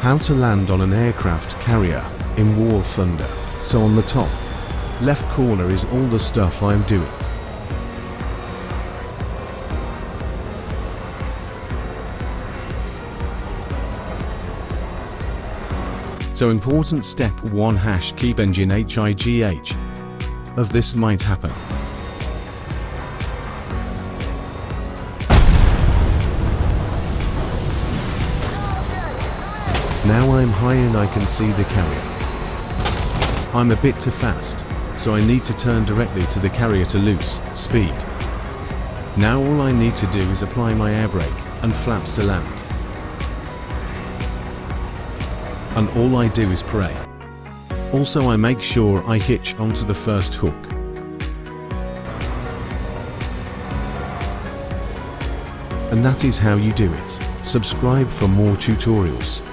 How to land on an aircraft carrier in War Thunder. So on the top left corner is all the stuff I'm doing. So important step 1 # keep engine HIGH. Of this might happen. Now I'm high and I can see the carrier. I'm a bit too fast, so I need to turn directly to the carrier to lose speed. Now all I need to do is apply my air brake and flaps to land. And all I do is pray. Also I make sure I hitch onto the first hook. And that is how you do it. Subscribe for more tutorials.